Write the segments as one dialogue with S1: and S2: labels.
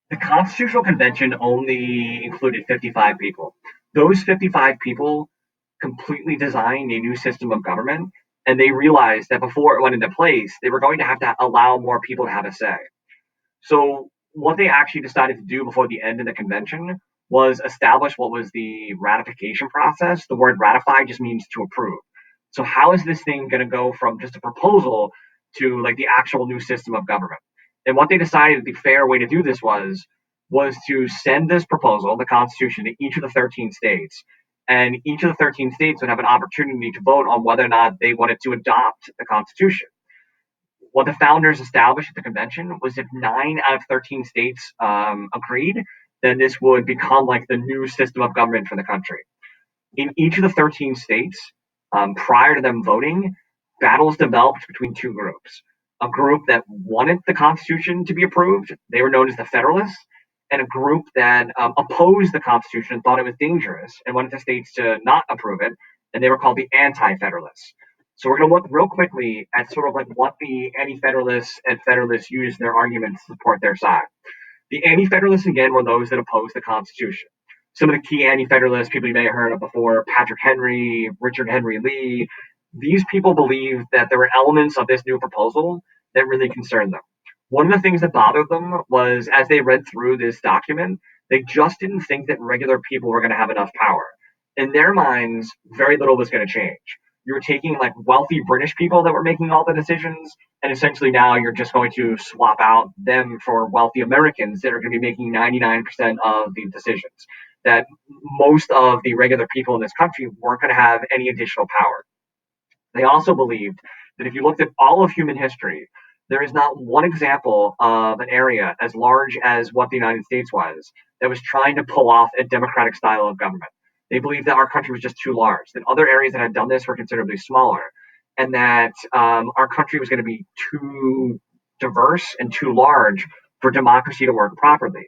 S1: The Constitutional Convention only included 55 people. Those 55 people completely designed a new system of government, and they realized that before it went into place, they were going to have to allow more people to have a say. So, what they actually decided to do before the end of the convention was establish what was the ratification process. The word ratify just means to approve. So, how is this thing going to go from just a proposal to like the actual new system of government? And what they decided the fair way to do this was to send this proposal, the Constitution, to each of the 13 states, and each of the 13 states would have an opportunity to vote on whether or not they wanted to adopt the Constitution. What the founders established at the convention was if 9 out of 13 states agreed, then this would become like the new system of government for the country. In each of the 13 states, prior to them voting, battles developed between two groups. A group that wanted the Constitution to be approved, they were known as the Federalists, and a group that opposed the Constitution and thought it was dangerous and wanted the states to not approve it, and they were called the Anti-Federalists. So we're going to look real quickly at sort of like what the Anti-Federalists and Federalists used in their arguments to support their side. The Anti-Federalists, again, were those that opposed the Constitution. Some of the key Anti-Federalists, people you may have heard of before, Patrick Henry, Richard Henry Lee, these people believed that there were elements of this new proposal that really concerned them. One of the things that bothered them was as they read through this document, they just didn't think that regular people were going to have enough power. In their minds, very little was going to change. You were taking like wealthy British people that were making all the decisions, and essentially now you're just going to swap out them for wealthy Americans that are going to be making 99% of the decisions. That most of the regular people in this country weren't going to have any additional power. They also believed that if you looked at all of human history, there is not one example of an area as large as what the United States was that was trying to pull off a democratic style of government. They believed that our country was just too large, that other areas that had done this were considerably smaller, and that our country was going to be too diverse and too large for democracy to work properly.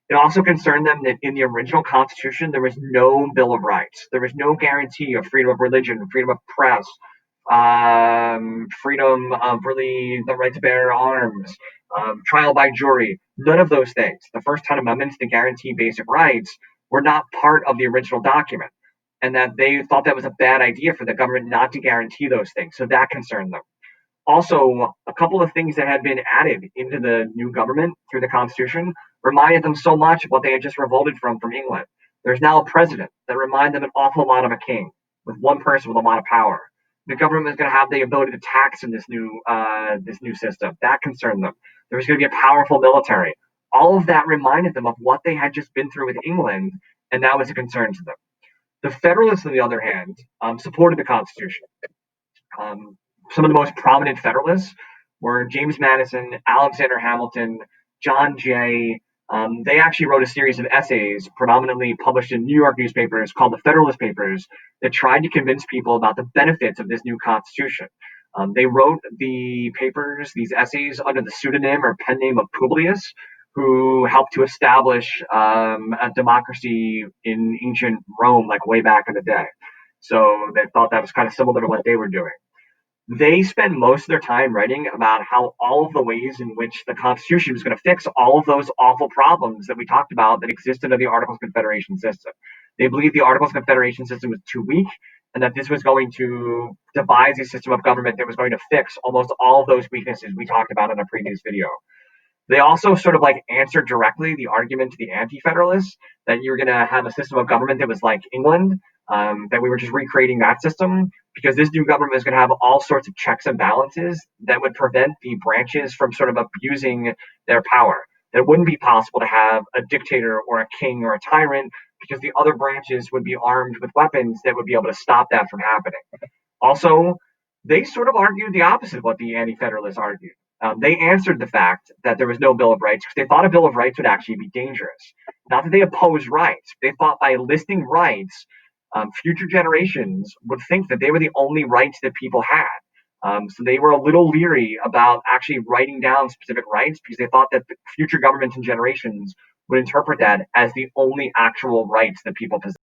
S1: It also concerned them that in the original Constitution, there was no Bill of Rights. There was no guarantee of freedom of religion, freedom of press, freedom of really the right to bear arms, trial by jury. None of those things. The first 10 amendments to guarantee basic rights were not part of the original document, and that they thought that was a bad idea for the government not to guarantee those things. So that concerned them. Also, a couple of things that had been added into the new government through the Constitution reminded them so much of what they had just revolted from England. There's now a president that reminded them an awful lot of a king with one person with a lot of power. The government is going to have the ability to tax in this new system. That concerned them. There's going to be a powerful military. All of that reminded them of what they had just been through with England, and that was a concern to them. The Federalists, on the other hand, supported the Constitution. Some of the most prominent Federalists were James Madison, Alexander Hamilton, John Jay. They actually wrote a series of essays, predominantly published in New York newspapers, called the Federalist Papers, that tried to convince people about the benefits of this new Constitution. They wrote the papers, these essays, under the pseudonym or pen name of Publius, who helped to establish a democracy in ancient Rome, like way back in the day. So they thought that was kind of similar to what they were doing. They spend most of their time writing about how all of the ways in which the Constitution was going to fix all of those awful problems that we talked about that existed in the Articles of Confederation system. They believed the Articles of Confederation system was too weak, and that this was going to devise a system of government that was going to fix almost all of those weaknesses we talked about in a previous video. They also sort of like answered directly the argument to the Anti-Federalists that you were going to have a system of government that was like England, that we were just recreating that system because this new government is going to have all sorts of checks and balances that would prevent the branches from sort of abusing their power. That it wouldn't be possible to have a dictator or a king or a tyrant because the other branches would be armed with weapons that would be able to stop that from happening. Also, they sort of argued the opposite of what the Anti-Federalists argued. They answered the fact that there was no Bill of Rights because they thought a Bill of Rights would actually be dangerous. Not that they opposed rights. They thought by listing rights, future generations would think that they were the only rights that people had. So they were a little leery about actually writing down specific rights because they thought that the future governments and generations would interpret that as the only actual rights that people possess.